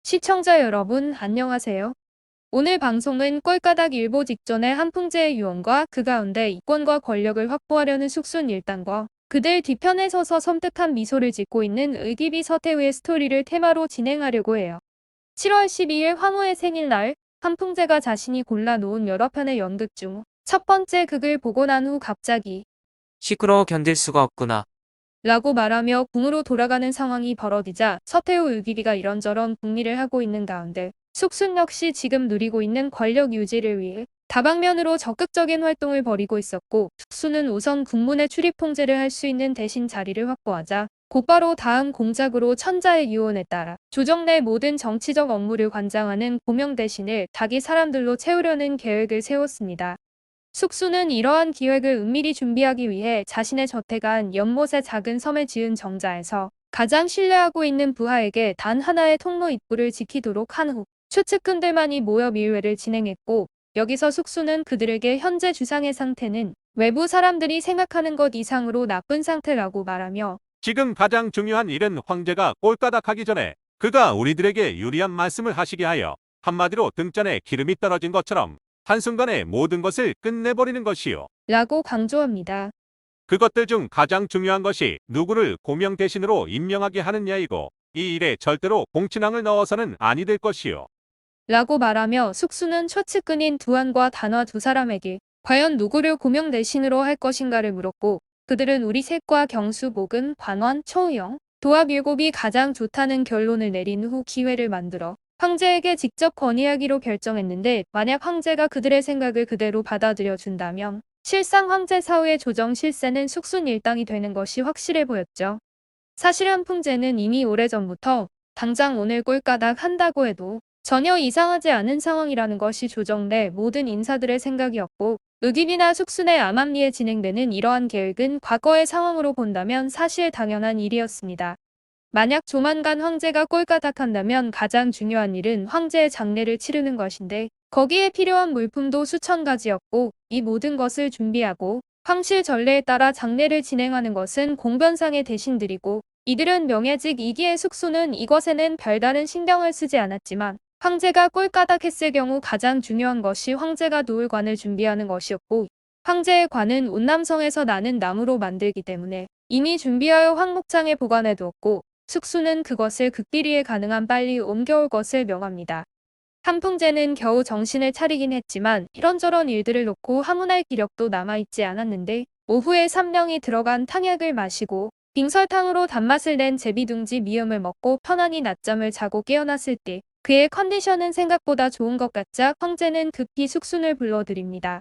시청자 여러분, 안녕하세요. 오늘 방송은 꼴가닥 일보 직전의 한풍제의 유언과 그 가운데 이권과 권력을 확보하려는 숙순 일당과 그들 뒤편에 서서 섬뜩한 미소를 짓고 있는 의기비 서태후의 스토리를 테마로 진행하려고 해요. 7월 12일 황후의 생일날, 한풍제가 자신이 골라놓은 여러 편의 연극 중 첫 번째 극을 보고 난 후 갑자기 시끄러워 견딜 수가 없구나. 라고 말하며 궁으로 돌아가는 상황이 벌어지자 서태후 의기비가 이런저런 궁리를 하고 있는 가운데 숙순 역시 지금 누리고 있는 권력 유지를 위해 다방면으로 적극적인 활동을 벌이고 있었고, 숙순은 우선 국문의 출입 통제를 할 수 있는 대신 자리를 확보하자 곧바로 다음 공작으로 천자의 유언에 따라 조정 내 모든 정치적 업무를 관장하는 고명 대신을 자기 사람들로 채우려는 계획을 세웠습니다. 숙수는 이러한 기획을 은밀히 준비하기 위해 자신의 저택한 연못의 작은 섬을 지은 정자에서 가장 신뢰하고 있는 부하에게 단 하나의 통로 입구를 지키도록 한 후 추측꾼들만이 모여 밀회를 진행했고, 여기서 숙수는 그들에게 현재 주상의 상태는 외부 사람들이 생각하는 것 이상으로 나쁜 상태라고 말하며 지금 가장 중요한 일은 황제가 꼴까닥하기 전에 그가 우리들에게 유리한 말씀을 하시게 하여 한마디로 등잔에 기름이 떨어진 것처럼 한순간에 모든 것을 끝내버리는 것이요. 라고 강조합니다. 그것들 중 가장 중요한 것이 누구를 고명 대신으로 임명하게 하느냐이고, 이 일에 절대로 공친왕을 넣어서는 아니 될 것이요. 라고 말하며 숙수는 최측근인 두한과 단화 두 사람에게 과연 누구를 고명 대신으로 할 것인가를 물었고, 그들은 우리 셋과 경수, 목은, 관원, 초우영, 도합 일곱이 가장 좋다는 결론을 내린 후 기회를 만들어 황제에게 직접 건의하기로 결정했는데, 만약 황제가 그들의 생각을 그대로 받아들여 준다면 실상 황제 사후의 조정 실세는 숙순 일당이 되는 것이 확실해 보였죠. 사실 한풍제는 이미 오래전부터 당장 오늘 꼴까닥 한다고 해도 전혀 이상하지 않은 상황이라는 것이 조정 내 모든 인사들의 생각이었고, 의기비나 숙순의 암암리에 진행되는 이러한 계획은 과거의 상황으로 본다면 사실 당연한 일이었습니다. 만약 조만간 황제가 꼴까닥한다면 가장 중요한 일은 황제의 장례를 치르는 것인데, 거기에 필요한 물품도 수천 가지였고, 이 모든 것을 준비하고 황실 전례에 따라 장례를 진행하는 것은 공변상의 대신들이고, 이들은 명예직 이기의 숙소는 이것에는 별다른 신경을 쓰지 않았지만, 황제가 꼴까닥했을 경우 가장 중요한 것이 황제가 놓을 관을 준비하는 것이었고, 황제의 관은 운남성에서 나는 나무로 만들기 때문에 이미 준비하여 황목장에 보관해 두었고, 숙수는 그것을 극비리에 가능한 빨리 옮겨올 것을 명합니다. 한풍제는 겨우 정신을 차리긴 했지만 이런저런 일들을 놓고 하문할 기력도 남아있지 않았는데, 오후에 3령이 들어간 탕약을 마시고 빙설탕으로 단맛을 낸 제비둥지 미음을 먹고 편안히 낮잠을 자고 깨어났을 때 그의 컨디션은 생각보다 좋은 것 같자 황제는 급히 숙순을 불러들입니다.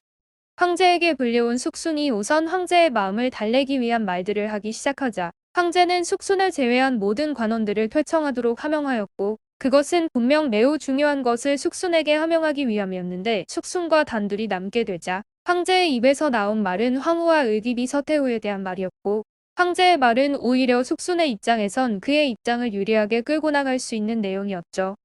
황제에게 불려온 숙순이 우선 황제의 마음을 달래기 위한 말들을 하기 시작하자 황제는 숙순을 제외한 모든 관원들을 퇴청하도록 하명하였고, 그것은 분명 매우 중요한 것을 숙순에게 하명하기 위함이었는데, 숙순과 단둘이 남게 되자 황제의 입에서 나온 말은 황후와 의기비 서태후에 대한 말이었고, 황제의 말은 오히려 숙순의 입장에선 그의 입장을 유리하게 끌고 나갈 수 있는 내용이었죠.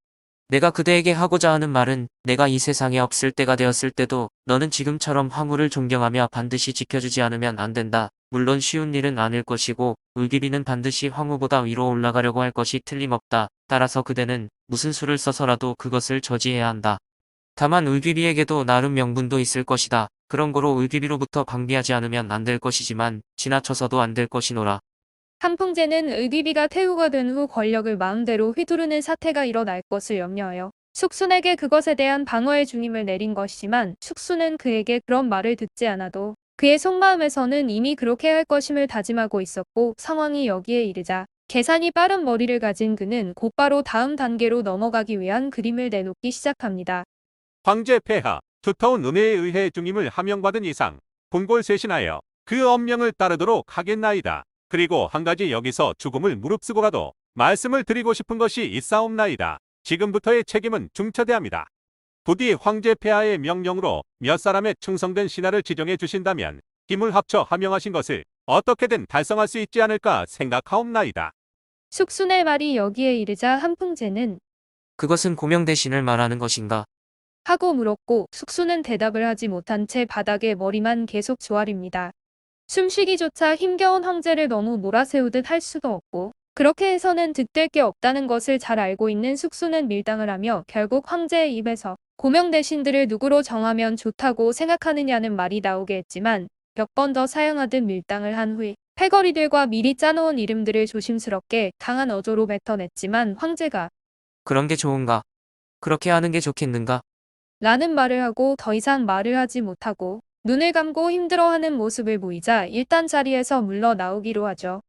내가 그대에게 하고자 하는 말은 내가 이 세상에 없을 때가 되었을 때도 너는 지금처럼 황후를 존경하며 반드시 지켜주지 않으면 안 된다. 물론 쉬운 일은 아닐 것이고 의기비는 반드시 황후보다 위로 올라가려고 할 것이 틀림없다. 따라서 그대는 무슨 수를 써서라도 그것을 저지해야 한다. 다만 의기비에게도 나름 명분도 있을 것이다. 그런 거로 의기비로부터 방비하지 않으면 안 될 것이지만 지나쳐서도 안 될 것이노라. 한풍제는 의기비가 태후가 된 후 권력을 마음대로 휘두르는 사태가 일어날 것을 염려하여 숙순에게 그것에 대한 방어의 중임을 내린 것이지만, 숙순은 그에게 그런 말을 듣지 않아도 그의 속마음에서는 이미 그렇게 할 것임을 다짐하고 있었고, 상황이 여기에 이르자 계산이 빠른 머리를 가진 그는 곧바로 다음 단계로 넘어가기 위한 그림을 내놓기 시작합니다. 황제 폐하, 두터운 은혜에 의해 중임을 하명받은 이상 본골쇄신하여 그 엄명을 따르도록 하겠나이다. 그리고 한 가지 여기서 죽음을 무릅쓰고라도 말씀을 드리고 싶은 것이 있사옵나이다. 지금부터의 책임은 중차대합니다. 부디 황제 폐하의 명령으로 몇 사람의 충성된 신하를 지정해 주신다면 힘을 합쳐 하명하신 것을 어떻게든 달성할 수 있지 않을까 생각하옵나이다. 숙순의 말이 여기에 이르자 한풍제는 그것은 고명 대신을 말하는 것인가? 하고 물었고, 숙수는 대답을 하지 못한 채 바닥에 머리만 계속 조아립니다. 숨쉬기조차 힘겨운 황제를 너무 몰아세우듯 할 수도 없고, 그렇게 해서는 득될 게 없다는 것을 잘 알고 있는 숙수는 밀당을 하며 결국 황제의 입에서 고명 대신들을 누구로 정하면 좋다고 생각하느냐는 말이 나오게 했지만 몇 번 더 사양하듯 밀당을 한 후에 패거리들과 미리 짜놓은 이름들을 조심스럽게 강한 어조로 뱉어냈지만 황제가 그런 게 좋은가? 그렇게 하는 게 좋겠는가? 라는 말을 하고 더 이상 말을 하지 못하고 눈을 감고 힘들어하는 모습을 보이자 일단 자리에서 물러나오기로 하죠.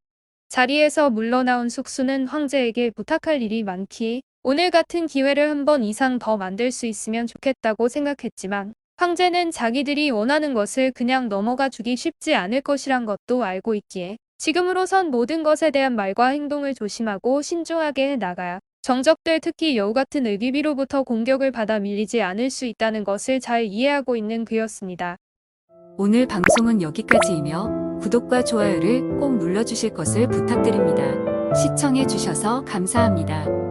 자리에서 물러나온 숙수는 황제에게 부탁할 일이 많기에 오늘 같은 기회를 한 번 이상 더 만들 수 있으면 좋겠다고 생각했지만 황제는 자기들이 원하는 것을 그냥 넘어가 주기 쉽지 않을 것이란 것도 알고 있기에 지금으로선 모든 것에 대한 말과 행동을 조심하고 신중하게 해 나가야 정적들 특히 여우 같은 의기비로부터 공격을 받아 밀리지 않을 수 있다는 것을 잘 이해하고 있는 그였습니다. 오늘 방송은 여기까지이며 구독과 좋아요를 꼭 눌러주실 것을 부탁드립니다. 시청해주셔서 감사합니다.